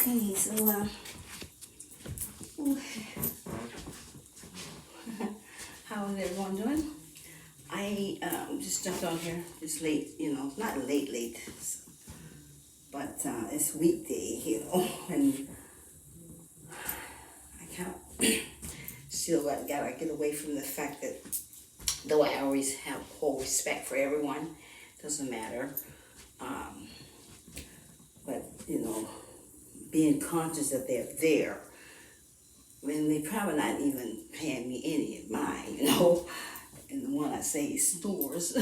Okay, so how is everyone doing? I just jumped on here. It's late, not late, but it's weekday, and I kind of still gotta get away from the fact that though I always have whole respect for everyone, doesn't matter. But being conscious that they're there when they probably not even paying me any mind, and the one I say is stores.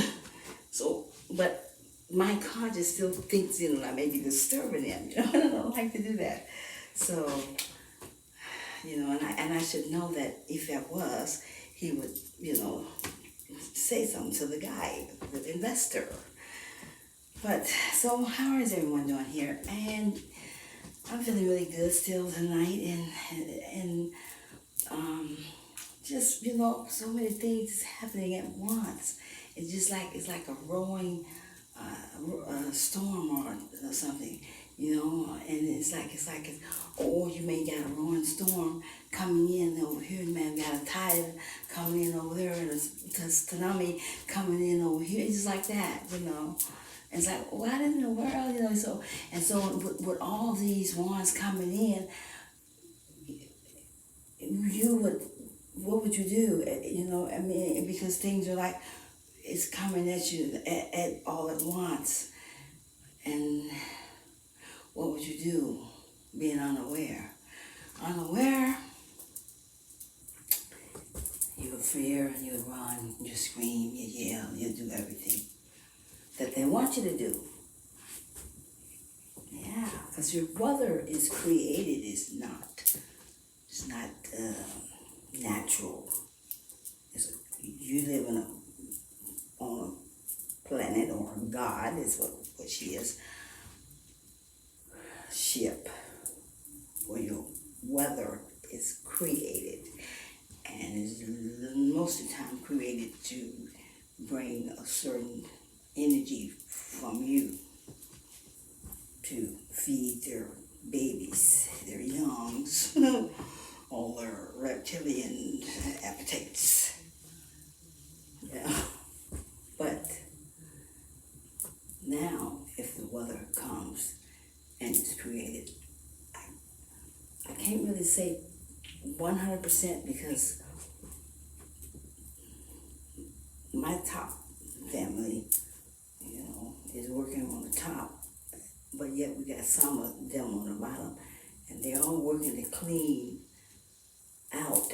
So, but my conscience still thinks, I may be disturbing them, and I don't like to do that. So, and I should know that if I was, he would, say something to the guy, the investor. But, so how is everyone doing here? And I'm feeling really good still tonight, and just so many things happening at once. It's like a rolling storm or something, and or you may got a rolling storm coming in over here, and man got a tide coming in over there, and a tsunami coming in over here. It's just like that, It's like, what in the world, So with all these ones coming in, what would you do? Because things are like, it's coming at you at all at once. And what would you do being unaware? Unaware, you would fear, you would run, you scream, you yell, you do everything that they want you to do. Yeah, because your brother is created, it's not natural. You live on a planet, or God is what she is, ship, where your weather is created, and is most of the time created to bring a certain energy from you to feed their babies, their youngs, all their reptilian appetites. Yeah. But now, if the weather comes and it's created, I can't really say 100% because my top family, is working on the top, but yet we got some of them on the bottom, and they're all working to clean out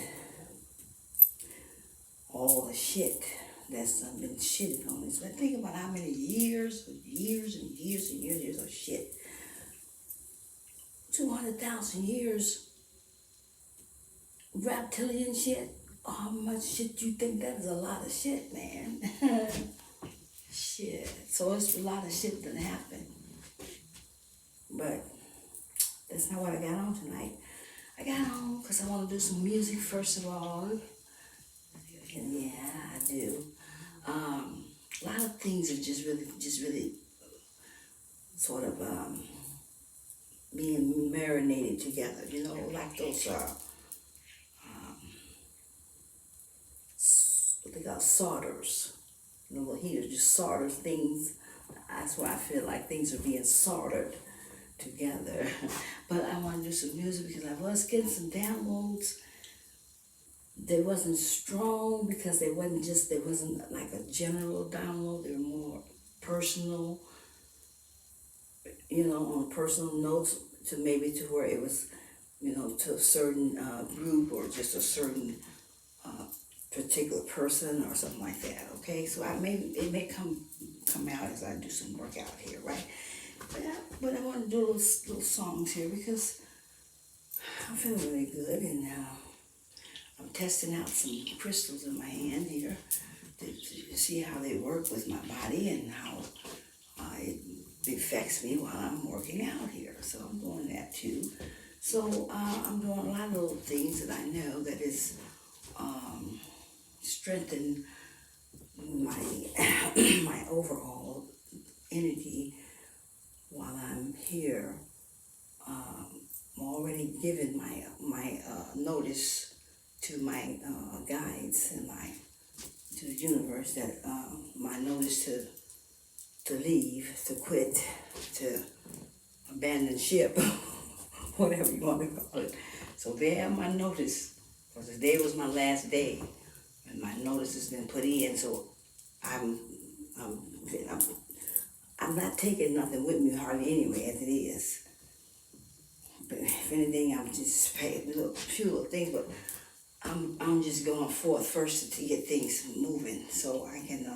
all the shit that's been shitted on us. But think about how many years and years of shit. 200,000 years, reptilian shit. How much shit you think that is? A lot of shit, man. Shit. So it's a lot of shit that happened. But that's not what I got on tonight. I got on because I want to do some music first of all. And yeah, I do. A lot of things are just really sort of being marinated together, like those what they call solders. Heaters just solder things. That's why I feel like things are being soldered together. But I want to do some music because I was getting some downloads. They wasn't strong because they wasn't like a general download. They were more personal, on personal notes to where it was, to a certain group or just a certain particular person or something like that. Okay, so it may come out as I do some work out here, right? But I want to do little songs here because I'm feeling really good, and I'm testing out some crystals in my hand here to see how they work with my body and how it affects me while I'm working out here. So I'm doing that too. So I'm doing a lot of little things that I know that is strengthen my overall energy while I'm here already given my notice to my guides and to the universe that my notice to leave, to quit, to abandon ship, whatever you want to call it. So they have my notice, because today was my last day, and my notice has been put in. So I'm I'm not taking nothing with me hardly anyway as it is. But if anything, I'm just paying a few little things, but I'm just going forth first to get things moving so I can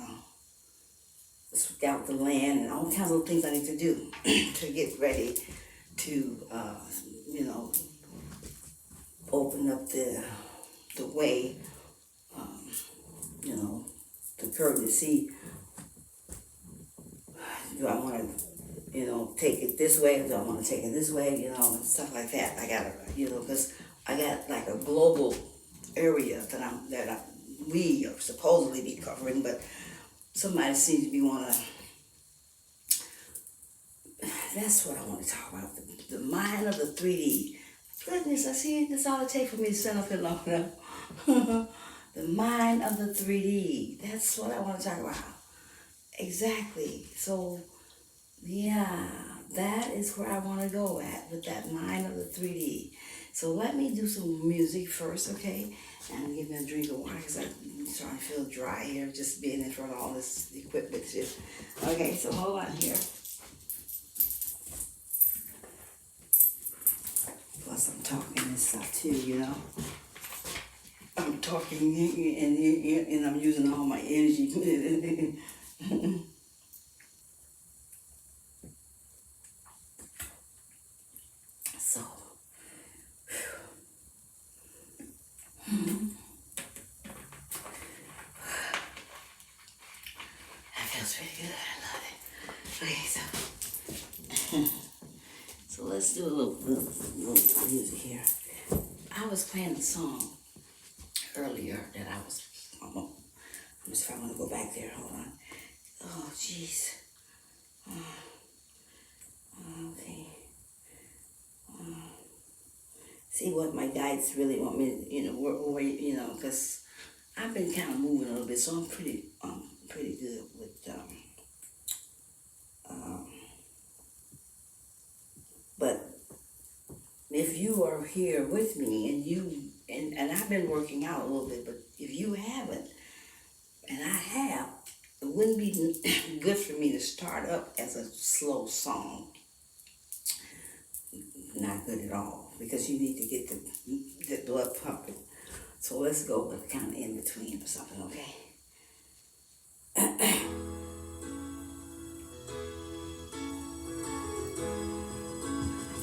scout the land and all kinds of things I need to do to get ready to open up the way, the curtain to see, do I want to, take it this way, or do I want to take it this way, and stuff like that. I gotta, because I got like a global area that we are supposedly be covering, but somebody seems to be that's what I want to talk about, the mind of the 3D. Goodness, I see that's all it takes for me to stand up here long enough. The mind of the 3D, that's what I want to talk about. Exactly. So, yeah, that is where I want to go at, with that mind of the 3D. So let me do some music first, okay? And give me a drink of water, because I'm starting to feel dry here, just being in front of all this equipment shit. Okay, so hold on here. Plus I'm talking and stuff too, I'm talking and I'm using all my energy. So, that feels pretty good. I love it. Okay, so let's do a little music here. I was playing a song earlier that I was. I'm just trying to go back there. Hold on. Oh, jeez. Okay. See what my guides really want me to, where, because I've been kind of moving a little bit, so I'm pretty good with, but if you are here with me and I've been working out a little bit, but if you haven't, and I have, it wouldn't be good for me to start up as a slow song. Not good at all, because you need to get the blood pumping. So let's go with kind of in between or something, okay? I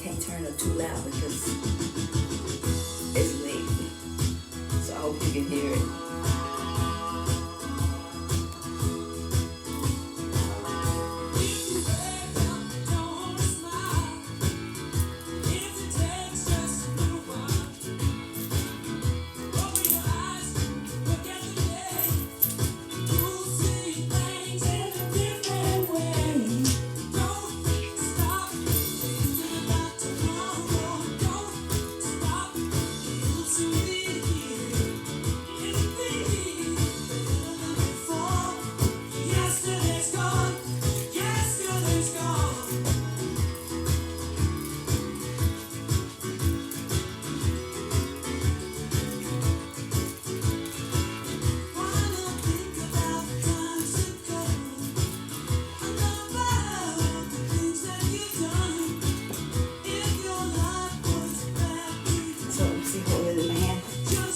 can't turn it too loud because it's late. So I hope you can hear it.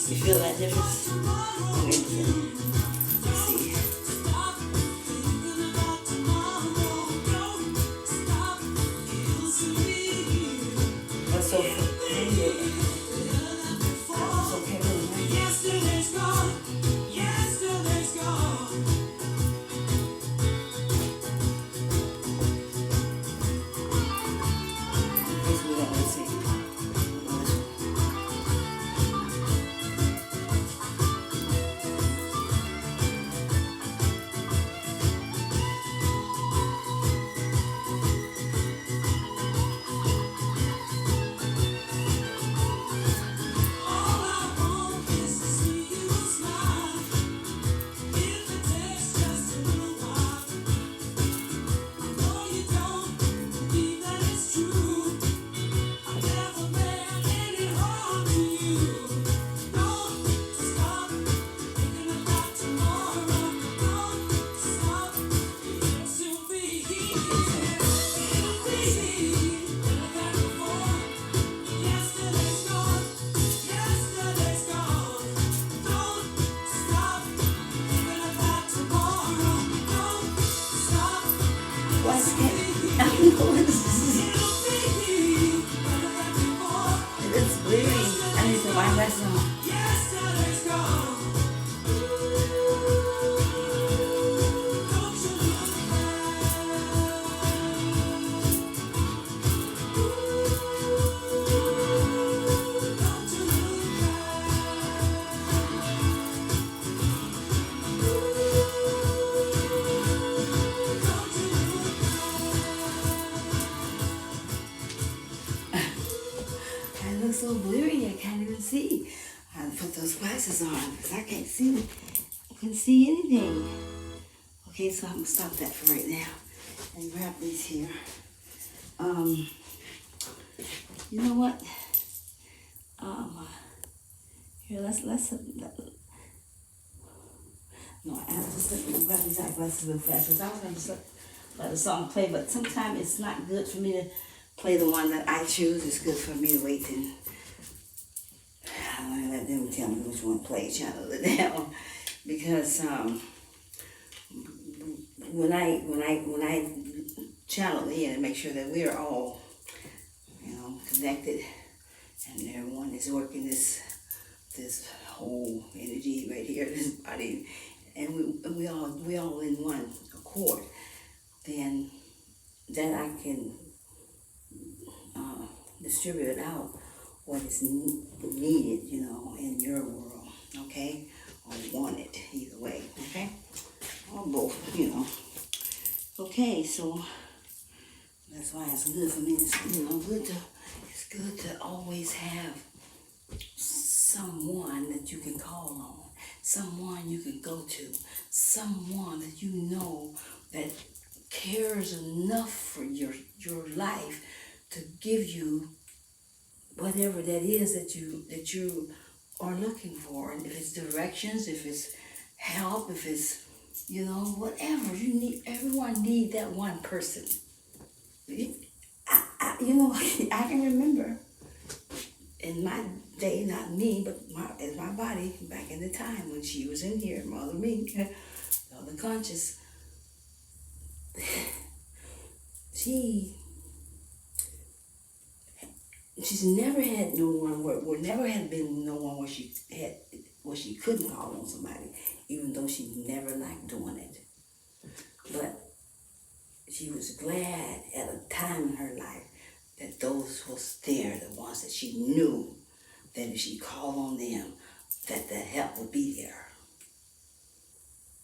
Feel that difference? Let's see. That's so good. That's okay. Yesterday's gone. Yesterday's gone. Let's move on. Let's see. look so blurry, I can't even see. I had to put those glasses on because I can't see. I can see anything. Okay, so I'm gonna stop that for right now and grab these here. You know what? Here, let's no, I just let me grab these eyeglasses real fast because I was gonna just let the song play, but sometimes it's not good for me to play the one that I choose. It's good for me to wait and I'm gonna let them tell me which one to play, channel it down, because when I channel in and make sure that we are all, connected and everyone is working this whole energy right here, this body, and we all in one accord, then I can distribute out what is needed, in your world, okay, or wanted, either way, okay, or both, okay. So that's why it's good for me. It's good to always have someone that you can call on, someone you can go to, someone that you know that cares enough for your life to give you whatever that is that you are looking for. And if it's directions, if it's help, if it's whatever you need, everyone need that one person. I can remember in my day, not me, but my body back in the time when she was in here, Mother Me, the conscious, she's never had no one where never had been no one where she couldn't call on somebody, even though she never liked doing it. But she was glad at a time in her life that those was there, the ones that she knew that if she called on them, that the help would be there.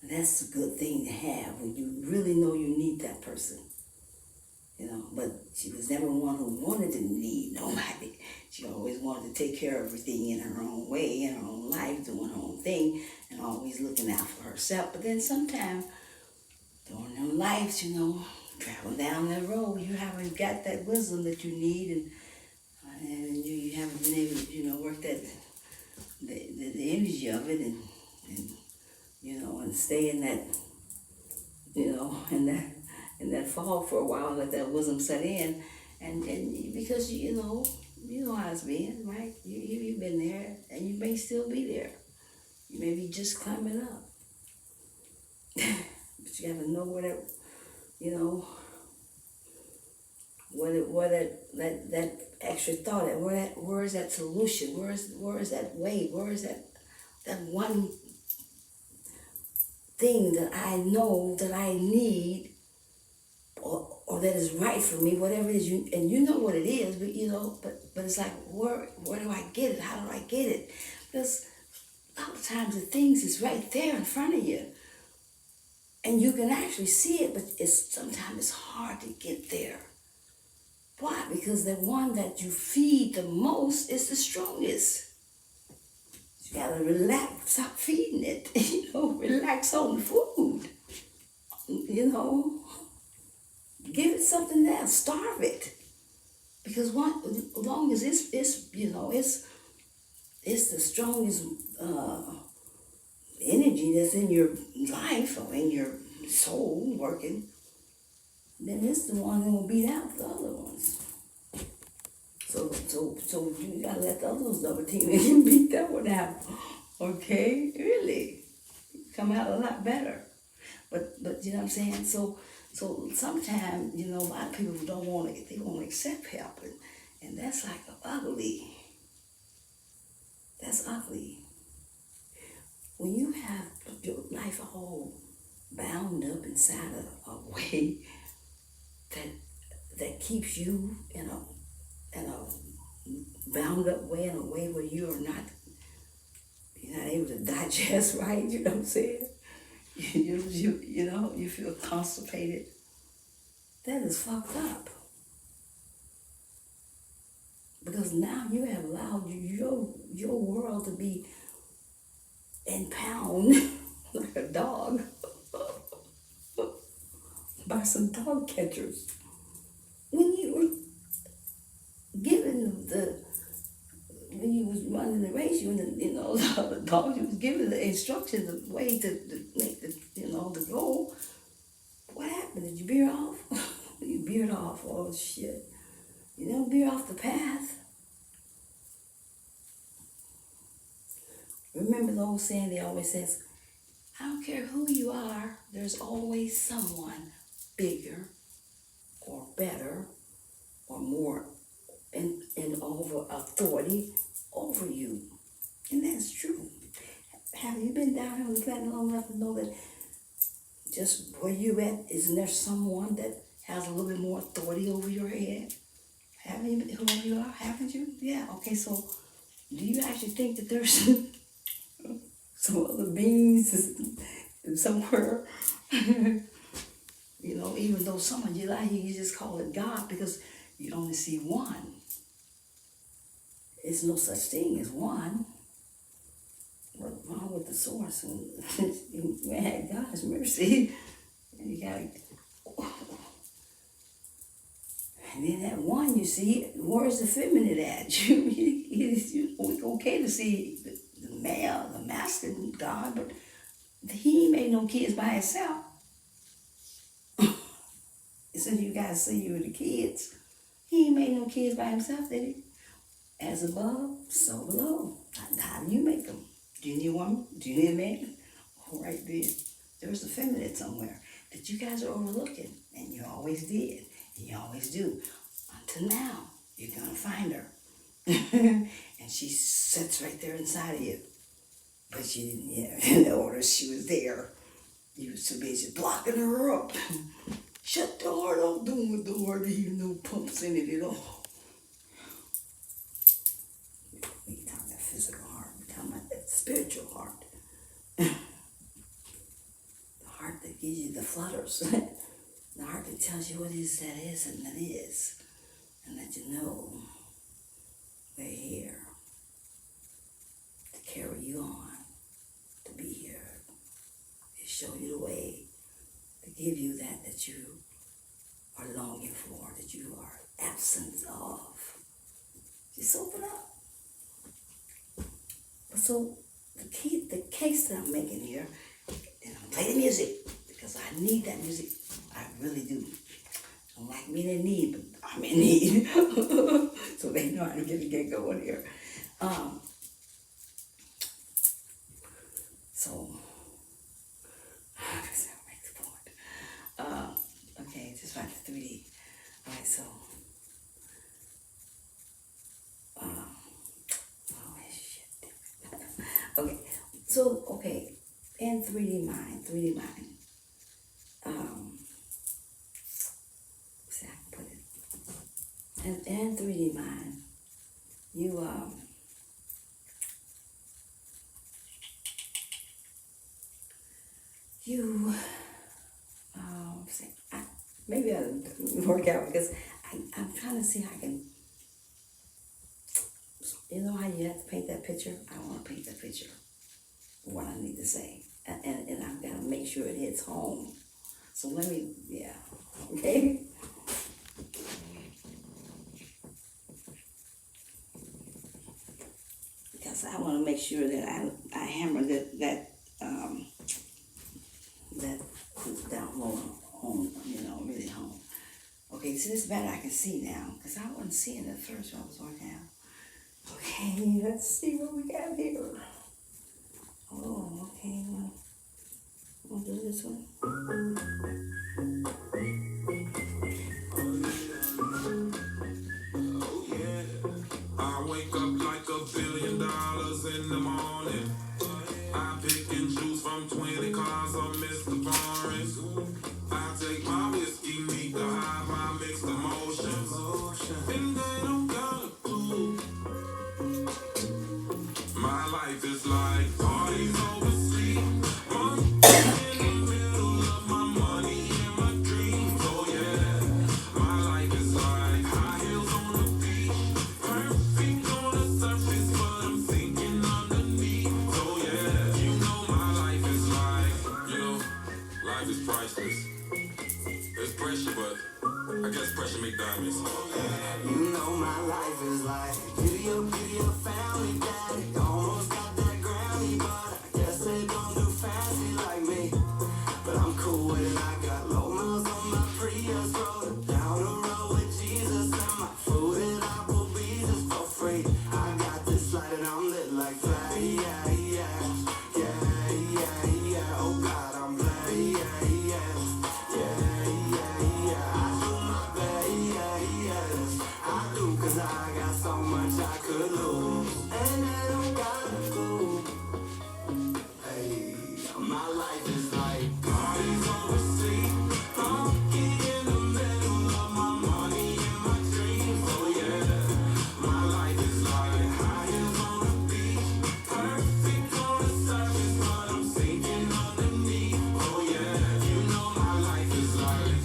And that's a good thing to have when you really know you need that person. But she was never one who wanted to need nobody. She always wanted to take care of everything in her own way, in her own life, doing her own thing, and always looking out for herself. But then sometimes, during her lives, traveling down that road, you haven't got that wisdom that you need, and you haven't been able to, work that the energy of it, and and stay in that, in that fog for a while, let that wisdom set in, and because you know how it's been, right? You've been there, and you may still be there. You may be just climbing up, but you gotta know what that extra thought, where is that solution? Where is that way? Where is that one thing that I know that I need, or that is right for me, whatever it is, and you know what it is, but it's like, where do I get it? How do I get it? Because a lot of times the things is right there in front of you, and you can actually see it, but sometimes it's hard to get there. Why? Because the one that you feed the most is the strongest. You gotta relax, stop feeding it, relax on the food, give it something else, starve it. Because as long as it's the strongest energy that's in your life or in your soul working, then it's the one that will beat out the other ones. So you gotta let the others double team and beat that one out. Okay? Really. Come out a lot better. But you know what I'm saying? So sometimes, a lot of people don't want to, they won't accept help, and that's like ugly. That's ugly. When you have your life all bound up inside a way that keeps you in a bound up way, in a way where you're not able to digest right, you know what I'm saying? You feel constipated. That is fucked up. Because because now you have allowed your world to be impound like a dog by some dog catchers. When you were given the when you was running the race, the dog, you was given the instructions, the way to make the goal. What happened? Did you veer off? You veered off. Oh shit! You don't veer off the path. Remember the old saying they always says, I don't care who you are, there's always someone bigger or better or more and over authority over you. And that's true. Have you been down here on the planet long enough to know that just where you at, isn't there someone that has a little bit more authority over your head? Haven't you, whoever you are, haven't you? Yeah, okay, so do you actually think that there's some other beings somewhere? Even though some of you like you just call it God because you only see one. There's no such thing as one. What's wrong with the source? And you had God's mercy. And you got, and then that one you see, where's the feminine at? It's okay to see the male, the masculine God, but he ain't made no kids by himself. Since you guys say you were the kids, he ain't made no kids by himself, did he? As above, so below. How do you make them? Do you need a woman? Do you need a man? All right then. There's a feminine somewhere that you guys are overlooking, and you always did, and you always do. Until now, you're gonna find her. And she sits right there inside of you. But you didn't notice she was there. You were so busy blocking her up. Shut the heart off, don't with the heart, even no pumps in it at all. We ain't talking about physical heart, we're talking about that spiritual heart. The heart that gives you the flutters. The heart that tells you what is that is and that is. And that you know they're here to carry you on, to be here, to show you the way, to give you that you are longing for, that you are absent of. Just open up. So the case that I'm making here, and I'm playing the music because I need that music. I really do. I don't like being in need, but I'm in need. So they know how to get going here. So okay, just write the 3D. All right, so, oh shit. Okay, so, okay, in 3D mind, see how I can put it. In 3D mind, you, maybe I'll work out because I'm trying to see how I can, you know how you have to paint that picture? I want to paint that picture, what I need to say. And I've got to make sure it hits home. So let me, yeah, okay? Because I want to make sure that I hammer that down low home, really home. Okay, so this is better I can see now, because I wasn't seeing it at first when I was working out. Okay, let's see what we got here. Oh, okay, we'll do this one. Oh yeah, I wake up like $1 billion in the morning. I pick and choose from 20 cars or Mr. Forest. I take my whiskey, meet the high, my mixed emotions. And they don't got a clue. My life is like parties overseas. In the middle of my money and my dreams. Oh yeah, my life is like high heels on the beach. Perfect. 'cause I got so much I could lose, and I don't gotta go. Hey, my life is like parties over sleep, funky in the middle of my money and my dreams. Oh yeah, my life is like highs on the beach, perfect on the surface, but I'm sinking underneath. Oh yeah, you know my life is like,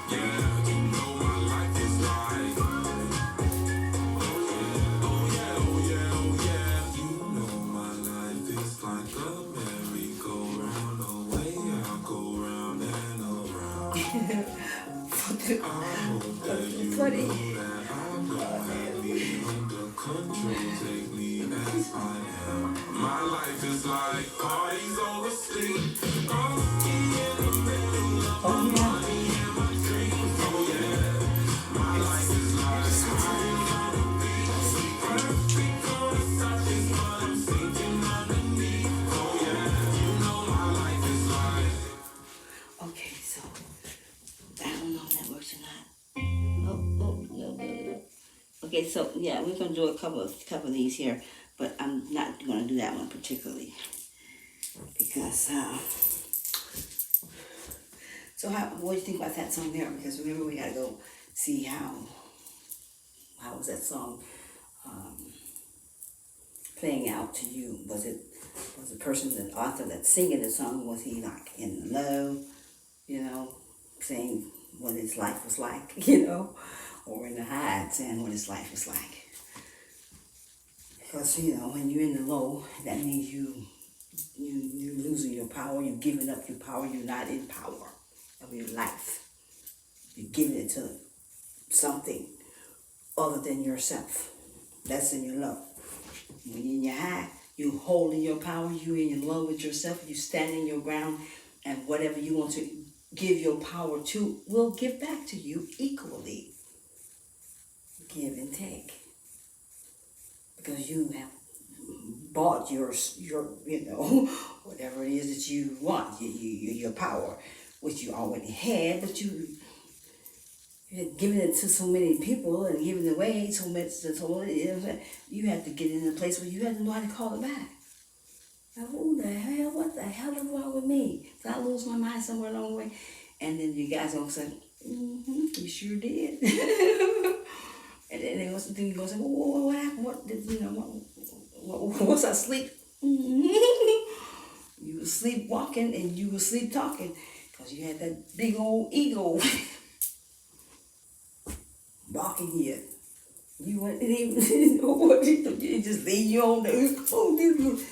yeah, you know my life is like, oh yeah, oh yeah, oh yeah. You know my life is like a merry-go-round, the way I go round and around. I hope that you know that I'm gonna have me under control, take me as I am. My life is like parties over sleep, funky in the middle of my money and my dreams. Oh yeah, my life is like highs on the beach, perfect on the surface, but I'm sinking underneath. Oh yeah, you know my life is like. Okay, so I don't know if that works or not. Oh, no. Okay, so yeah, we're gonna do a couple of these here, but I'm not gonna do that one particularly because. So what do you think about that song there? Because remember, we gotta go see how was that song playing out to you? Was the person, the author that's singing the song, was he like in love, saying what his life was like, or in the high saying what his life was like? Because when you're in the low, that means you're losing your power, you're giving up your power, you're not in power of your life. You're giving it to something other than yourself. That's in your low. When you're in your high, you holding your power, you in your love with yourself, you standing your ground, and whatever you want to give your power to will give back to you equally. Give and take. Because you have bought your whatever it is that you want, your power, which you already had, but you had given it to so many people and given it away so much, you had to get in a place where you had to know how to call it back. Now, who the hell, what the hell is wrong with me? Did I lose my mind somewhere along the way? And then you guys gonna say, you sure did. And then they gonna say, well, what happened? What did was I asleep? You were sleepwalking and you were sleep talking because you had that big old ego blocking you. You wouldn't even know what you just leave you on the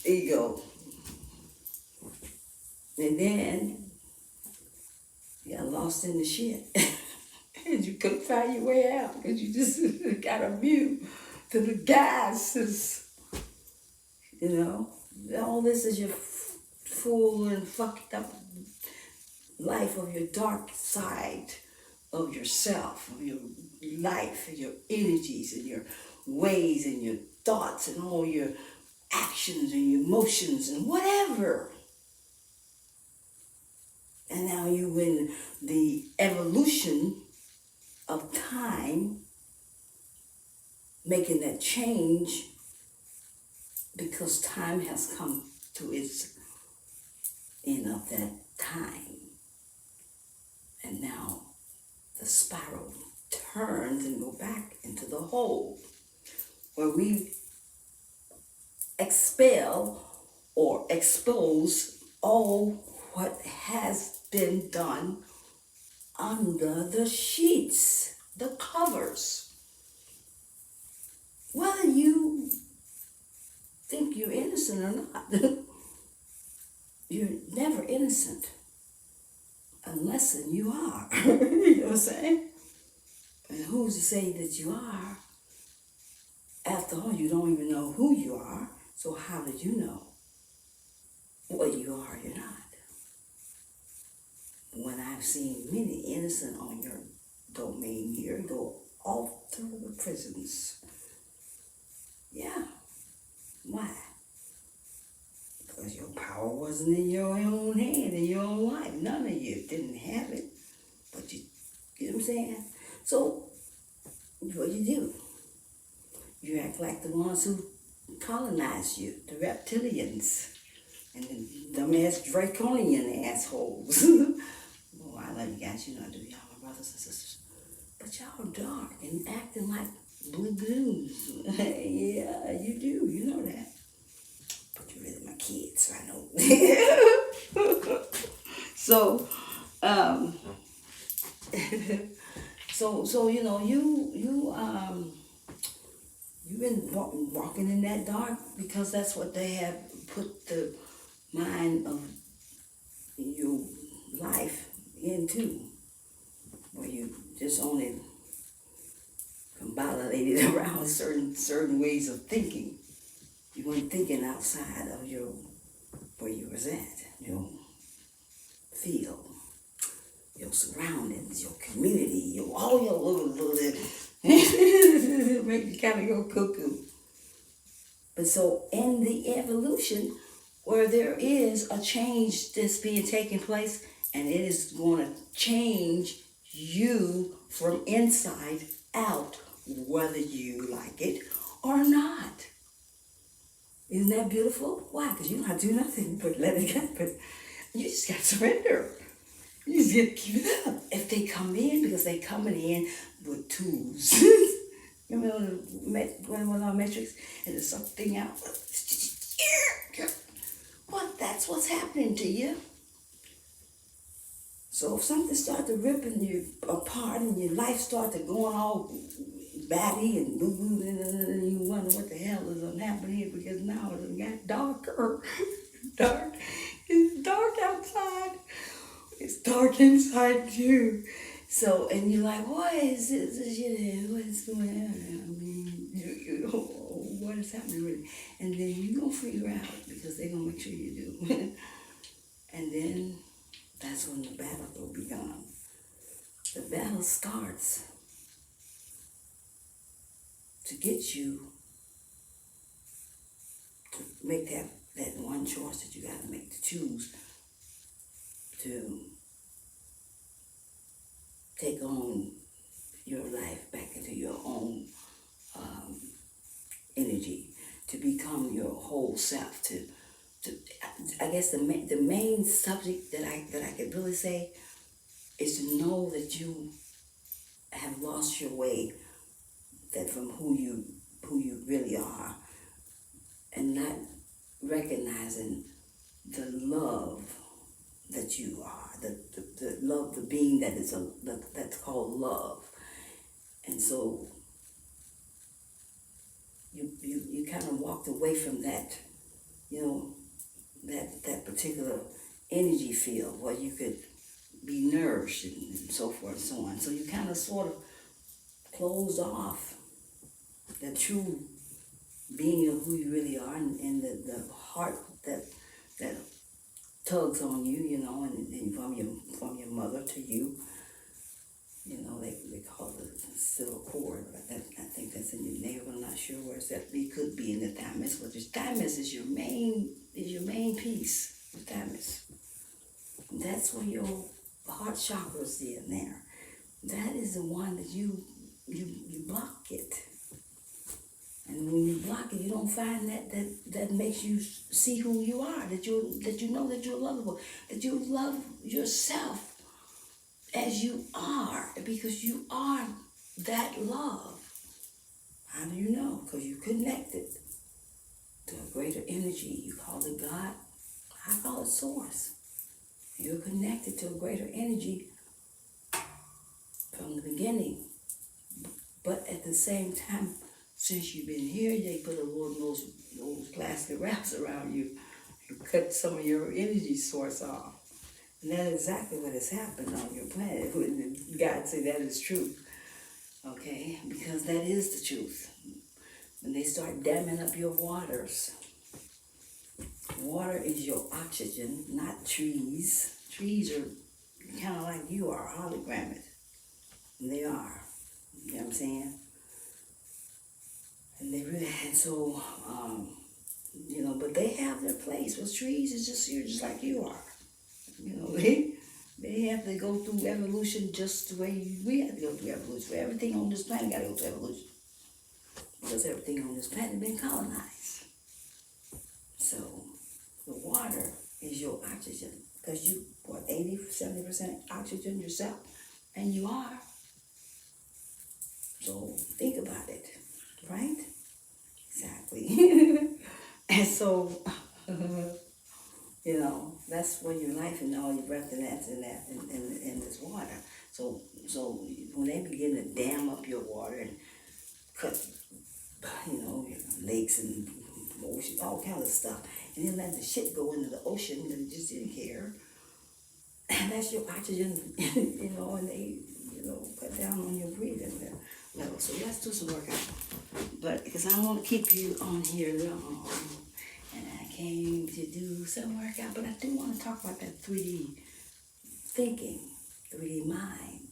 ego. And then you got lost in the shit. And you couldn't find your way out because you just got immune to the gases. All this is your full and fucked up life of your dark side of yourself, of your life, and your energies, and your ways, and your thoughts, and all your actions, and your emotions, and whatever. And now you in the evolution of time, making that change because time has come to its end of that time. And now the spiral turns and go back into the hole where we expel or expose all what has been done under the sheets, the covers. Whether you think you're innocent or not, you're never innocent unless you are. You know what I'm saying? And who's to say that you are? After all, you don't even know who you are, so how did you know what you are or you're not? When I've seen many innocent on your domain here go off to the prisons. Yeah. Why? Because your power wasn't in your own hand, in your own life. None of you didn't have it. But you know what I'm saying? So what you do? You act like the ones who colonized you, the reptilians, and the dumbass draconian assholes. Oh, I love you guys, you know I do, y'all my brothers and sisters. But y'all are dark and acting like blue blues. Yeah, you do, you know that. But you're really my kids, so I know. So, so you know, you've been walking in that dark because that's what they have put the mind of your life into, where you just only convoluted around certain ways of thinking. You weren't thinking outside of where you was at, your field, your surroundings, your community, all your little make you kind of go cuckoo. But so in the evolution, where there is a change that's being taking place, and it is going to change you from inside out, whether you like it or not. Isn't that beautiful? Why? Because you don't have to do nothing but let it happen. You just got to surrender. You just got to keep it up. If they come in, because they coming in with tools. Remember when on our metrics and there's something out? Well, that's what's happening to you. So if something starts to ripping you apart and your life starts to going all batty and boo-boo, and you wonder what the hell is happening here, because now it got darker. Dark. It's dark outside. It's dark inside you. So, and you're like, what is this? What's going on? I mean, what is happening really? And then you're going to figure out, because they're going to make sure you do. And then that's when the battle will begin. The battle starts to get you to make that one choice that you got to make, to choose to take on your life back into your own energy, to become your whole self. To I guess the main subject that I could really say is to know that you have lost your way, that from who you really are, and not recognizing the love that you are, the love, the being that is that's called love. And so you kind of walked away from that, that particular energy field where you could be nourished and so forth and so on. So you kind of sort of closed off the true being of who you really are, and the heart that tugs on you, and from your mother to you. They call it the silver cord, but I think that's in your navel. I'm not sure where it's at. It could be in the thymus, but the thymus is your main piece. The thymus. That's where your heart chakra is in there. That is the one that you block it. And when you block it, you don't find that makes you see who you are, that you know that you're lovable, that you love yourself as you are, because you are that love. How do you know? Because you connected to a greater energy. You call it God. I call it source. You're connected to a greater energy from the beginning. But at the same time, since you've been here, they put a little those plastic wraps around you and cut some of your energy source off. And that's exactly what has happened on your planet. God say that is true. Okay? Because that is the truth. When they start damming up your waters, water is your oxygen, not trees. Trees are kind of like you are, hologrammed. And they are. You know what I'm saying? And they really had so, but they have their place. With trees, it's just, you're just like you are. They They have to go through evolution just the way we have to go through evolution. Everything on this planet got to go through evolution. Because everything on this planet has been colonized. So, the water is your oxygen. Because you, 80, 70% oxygen yourself? And you are. So, think about it. Right? Exactly. And so, that's where your life and all your breath and that's in this water. So when they begin to dam up your water and cut, your lakes and ocean, all kinds of stuff, and then let the shit go into the ocean and they just didn't care. And that's your oxygen, and they, cut down on your breathing level. So let's do some workout. But because I don't want to keep you on here long. And I came to do some workout, but I do want to talk about that 3D thinking, 3D mind.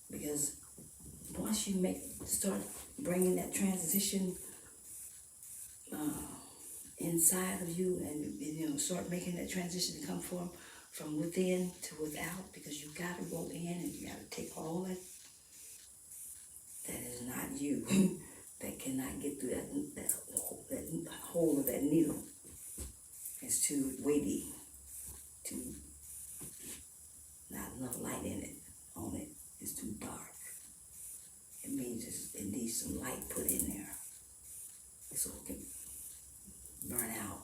Because once you start bringing that transition inside of you and start making that transition to come from within to without, because you got to go in and you got to take all that is not you, that cannot get through that hole of that needle. It's too weighty, not enough light in it, on it. It's too dark. It means it needs some light put in there so it can burn out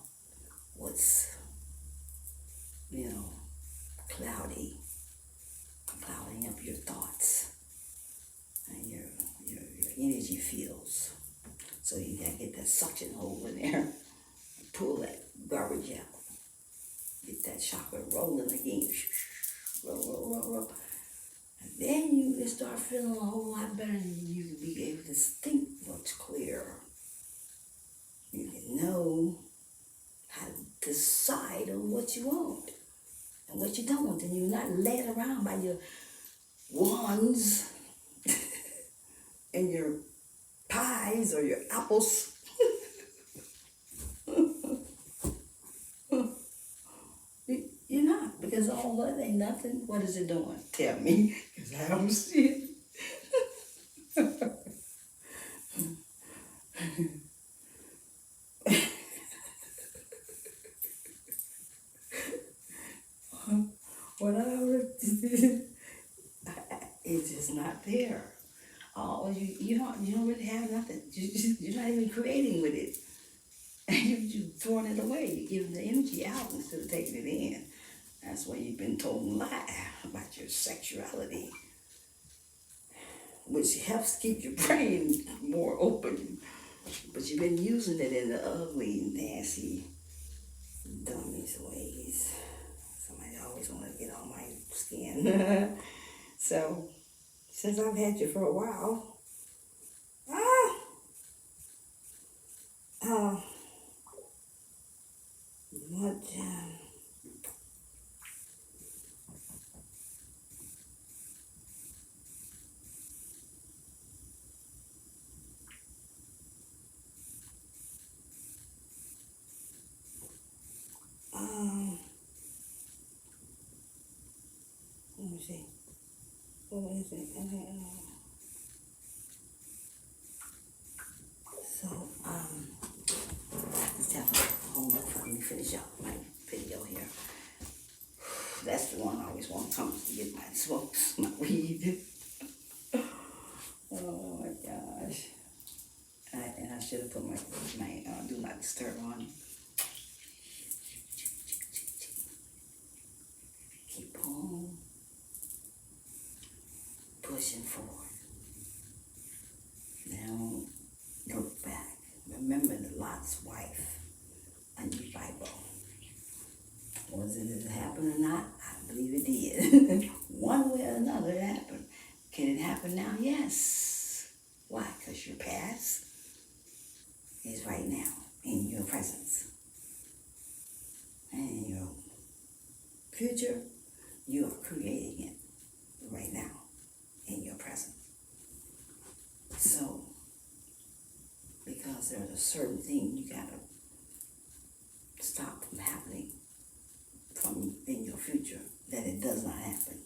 what's, clouding up your thoughts and your energy fields. So you gotta get that suction hole in there and pull that garbage out. Get that chakra rolling again. Roll. And then you can start feeling a whole lot better and you can be able to think much clearer. You can know how to decide on what you want and what you don't want. And you're not led around by your wands and your pies or your apples. You're not, because all that ain't nothing. What is it doing? Tell me, because I don't see it. What I already it's just not there. Oh, you don't really have nothing. You're not even creating with it. You're throwing it away. You're giving the energy out instead of taking it in. That's why you've been told a lie about your sexuality, which helps keep your brain more open. But you've been using it in the ugly, nasty, dumbest ways. Somebody always want to get on my skin. So, since I've had you for a while, let me see. What is it? So, let's have a homework. Let me finish up my video here. That's the one I always want to come to get my smokes, my weed. Oh my gosh. And I should have put my do not disturb on. Keep on pushing forward. Now look back. Remember the Lot's wife on your Bible. Was it happen or not? I believe it did. One way or another it happened. Can it happen now? Yes. Why? Because your past is right now in your presence. And in your future, you are creating it right now in your present. So, because there's a certain thing you gotta stop from happening in your future, that it does not happen.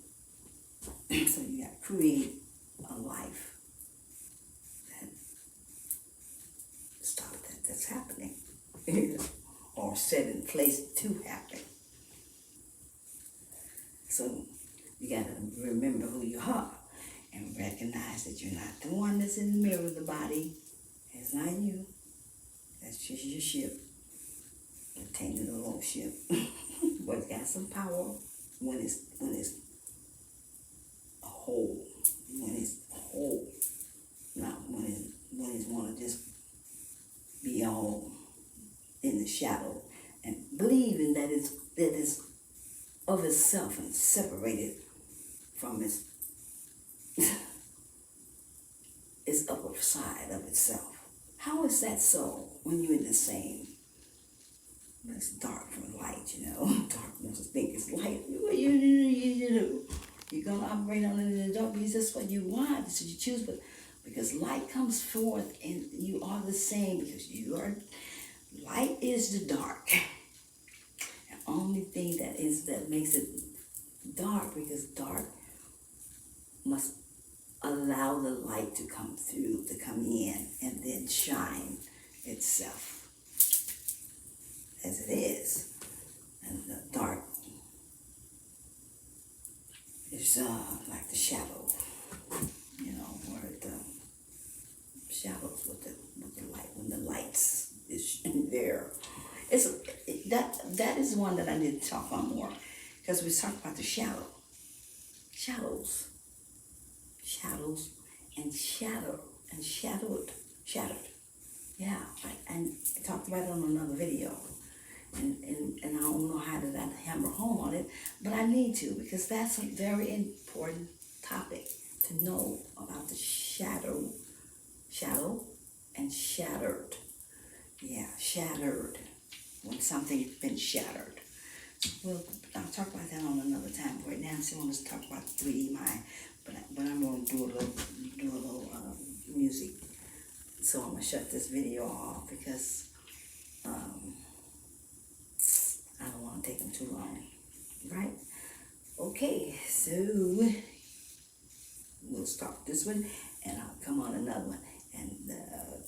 create a life that stop that's happening or set in place to happen. So you gotta remember who you are and recognize that you're not the one that's in the mirror of the body. It's not you. That's just your ship. Attaining the LordShiva. But it's got some power when it's whole. When it's whole. Not when it's wanna just be all in the shadow and believing that it's of itself and separated from its upper side of itself. How is that so when you're in the same? It's dark from light, you know. Darkness think it's light. What you do? You're gonna operate on it in the dark because that's what you want. That's what you choose. But because light comes forth and you are the same, because you are light is the dark. The only thing that makes it dark, because dark must allow the light to come through, to come in, and then shine itself as it is. And the dark is like the shadow, you know, where the shadows with the light, when the lights is there. That is one that I need to talk on more, because we talked about the shadows, and shattered. Yeah, and I talked about it on another video. And I don't know how to hammer home on it, but I need to, because that's a very important topic to know about the shadow and shattered. Yeah, shattered, when something's been shattered. Well, I'll talk about that on another time. Right now, I still want to talk about 3D mind, but I'm going to do a little music. So I'm gonna shut this video off because I don't want to take them too long, right? Okay, so we'll stop this one, and I'll come on another one. And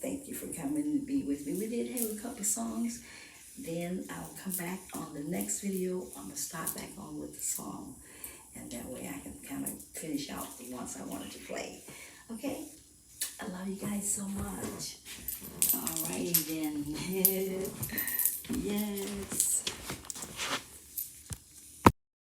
thank you for coming to be with me. We did have a couple songs. Then I'll come back on the next video. I'm gonna start back on with the song, and that way I can kind of finish out the ones I wanted to play. Okay? I love you guys so much. All righty then. Yes.